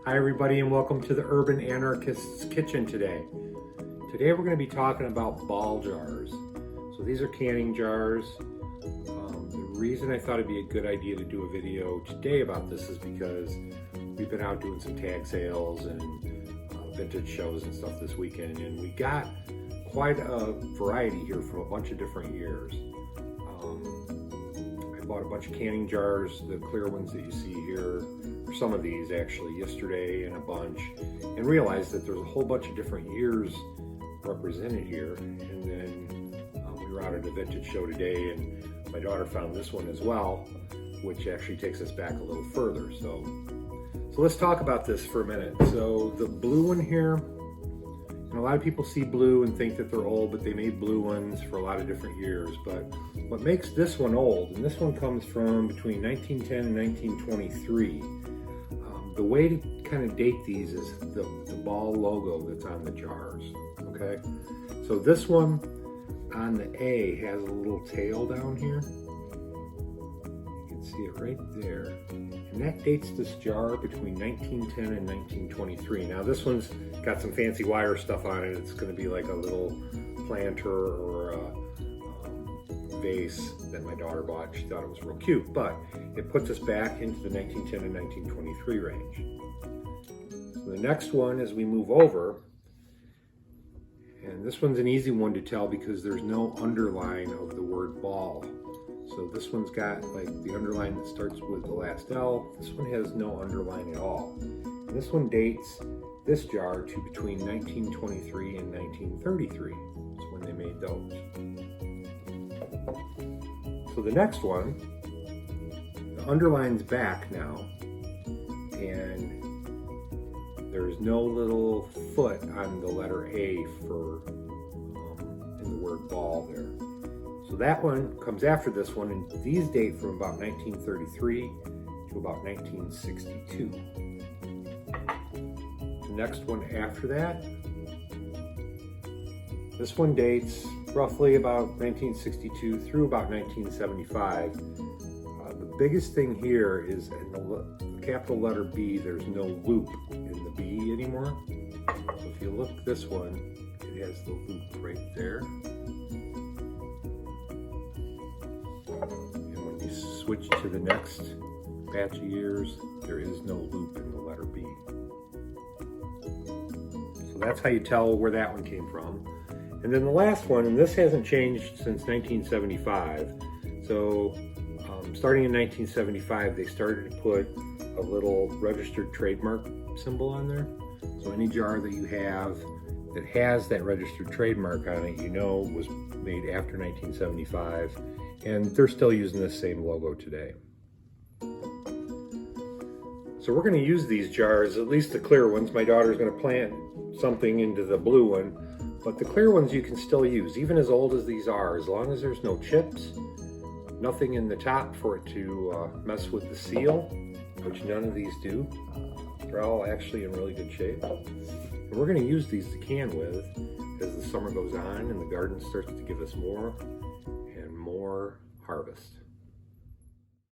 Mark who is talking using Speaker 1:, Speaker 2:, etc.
Speaker 1: Hi everybody and welcome to the Urban Anarchist's Kitchen today. Today we're going to be talking about ball jars. So these are canning jars. The reason I thought it'd be a good idea to do a video today about this is because we've been out doing some tag sales and vintage shows and stuff this weekend, and we got quite a variety here from a bunch of different years. I bought a bunch of canning jars, the clear ones that you see here, or some of these actually, yesterday, and a bunch, and realized that there's a whole bunch of different years represented here. And then we were out at a vintage show today, and my daughter found this one as well, which actually takes us back a little further. So let's talk about this for a minute. So the blue one here, and a lot of people see blue and think that they're old, but they made blue ones for a lot of different years. But what makes this one old, and this one comes from between 1910 and 1923. The way to kind of date these is the ball logo that's on the jars, okay? So this one on the A has a little tail down here. You can see it right there. And that dates this jar between 1910 and 1923. Now this one's got some fancy wire stuff on it. It's going to be like a little planter or a vase that my daughter bought. She thought it was real cute, but it puts us back into the 1910 and 1923 range. So the next one, as we move over, and this one's an easy one to tell because there's no underline of the word ball. So this one's got like the underline that starts with the last L. This one has no underline at all. And this one dates this jar to between 1923 and 1933. That's when they made those. So the next one, the underline's back now, and there's no little foot on the letter A for in the word ball there. So that one comes after this one, and these date from about 1933 to about 1962. The next one after that, this one dates roughly about 1962 through about 1975. The biggest thing here is in the capital letter B, there's no loop in the B anymore. So if you look this one, it has the loop right there. And when you switch to the next batch of years, there is no loop in the letter B. So that's how you tell where that one came from. And then the last one, and this hasn't changed since 1975. So starting in 1975, they started to put a little registered trademark symbol on there. So any jar that you have that has that registered trademark on it, you know was made after 1975. And they're still using this same logo today. So we're going to use these jars, at least the clear ones. My daughter's going to plant something into the blue one. But the clear ones you can still use, even as old as these are, as long as there's no chips, nothing in the top for it to mess with the seal, which none of these do. They're all actually in really good shape. And we're going to use these to can with as the summer goes on and the garden starts to give us more and more harvest.